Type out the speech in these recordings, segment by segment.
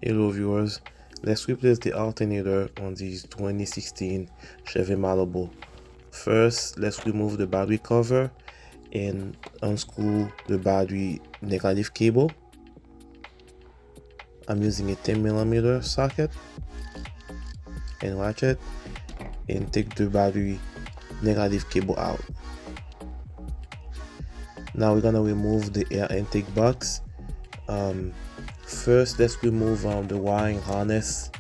Hello viewers, let's replace the alternator on this 2016 Chevy Malibu. First, let's remove the battery cover and unscrew the battery negative cable. I'm using a 10mm socket and ratchet, and take the battery negative cable out. Now we're gonna remove the air intake box. First, let's remove the wiring harness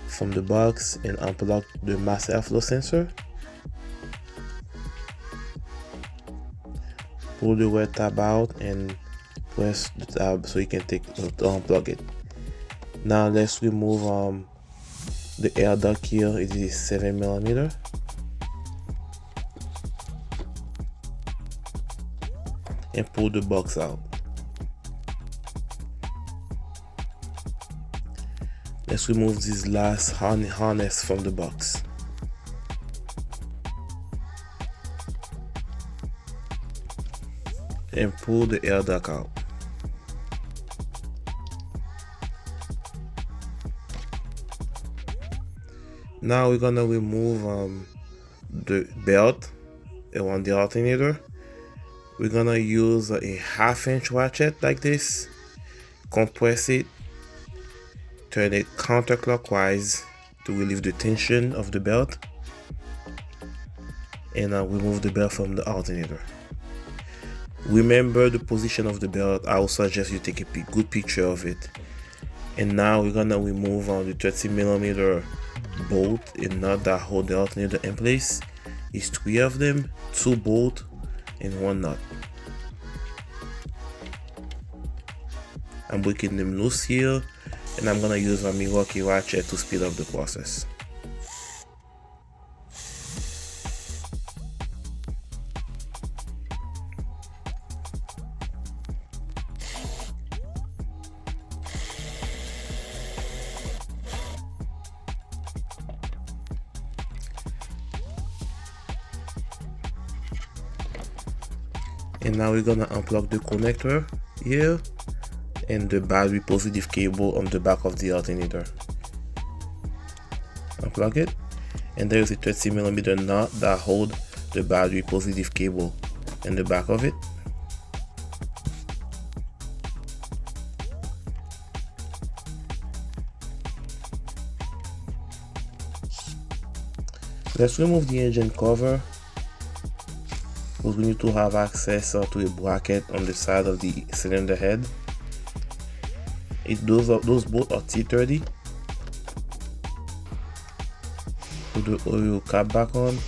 from the box and unplug the mass airflow sensor. Pull the red tab out and press the tab so you can unplug it. Now let's remove the air duct here. It is 7mm. And pull the box out. Let's remove this last harness from the box. And pull the air duct out. Now we're gonna remove the belt around the alternator. We're gonna use a 1/2" ratchet like this, compress it, turn it counterclockwise to relieve the tension of the belt, and remove the belt from the alternator. Remember the position of the belt. I will suggest you take a good picture of it. And now we're gonna remove the 30mm bolt and nut that hold the alternator in place. It's 3 of them, 2 bolts and 1 nut. I'm breaking them loose here, and I'm gonna use my Milwaukee ratchet to speed up the process. And now we're gonna unplug the connector here and the battery positive cable on the back of the alternator. Unplug it, and there is a 30mm nut that hold the battery positive cable in the back of it. Let's remove the engine cover, because we need to have access to a bracket on the side of the cylinder head. Those both are T30. Put the oil cap back on.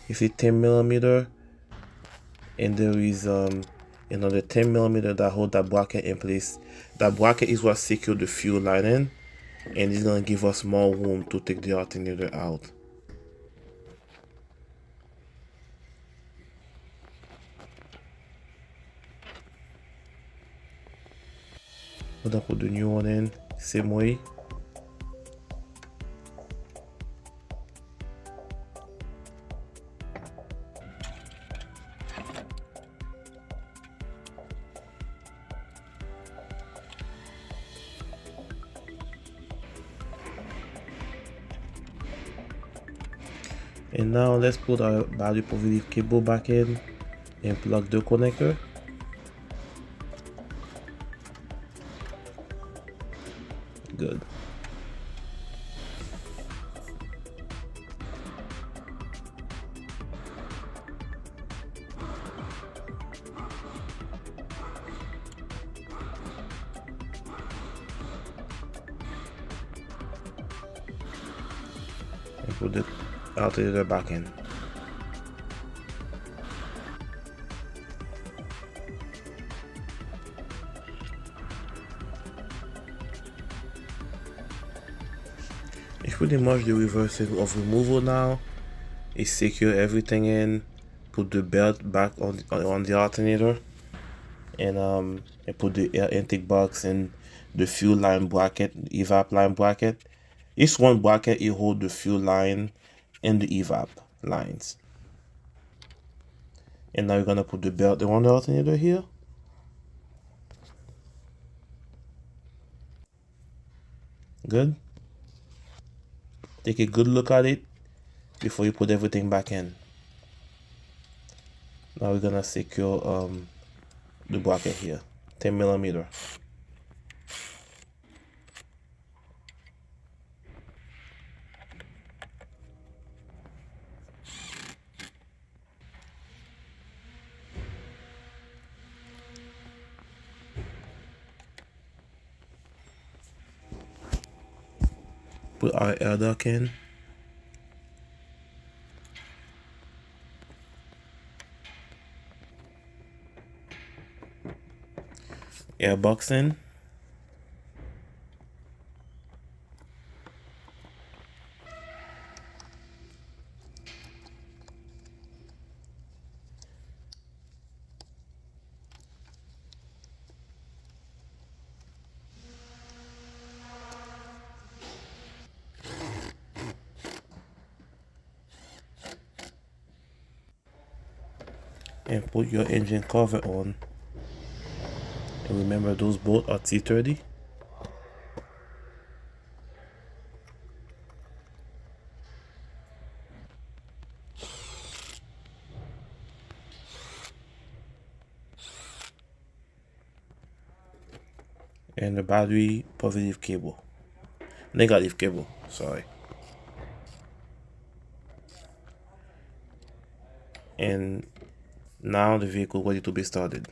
It's a 10mm, and there is another 10mm that hold that bracket in place. That bracket is what secures the fuel line in, and it's gonna give us more room to take the alternator out. I'm gonna put the new one in, same way. And now let's put our battery positive cable back in and plug the connector. Good. And put the alternator back in. It's pretty much the reverse of removal now. It's secure everything in, put the belt back on the alternator, and put the air intake box and the fuel line bracket, evap line bracket. Each one bracket it hold the fuel line and the evap lines. And now we're gonna put the belt around the alternator here. Good. Take a good look at it before you put everything back in. Now we're gonna secure the bracket here, 10 millimeter. Put our air duct in. Air box in. And put your engine cover on. And remember, those bolts are T30. And the battery positive cable, negative cable, sorry. And now the vehicle ready to be started.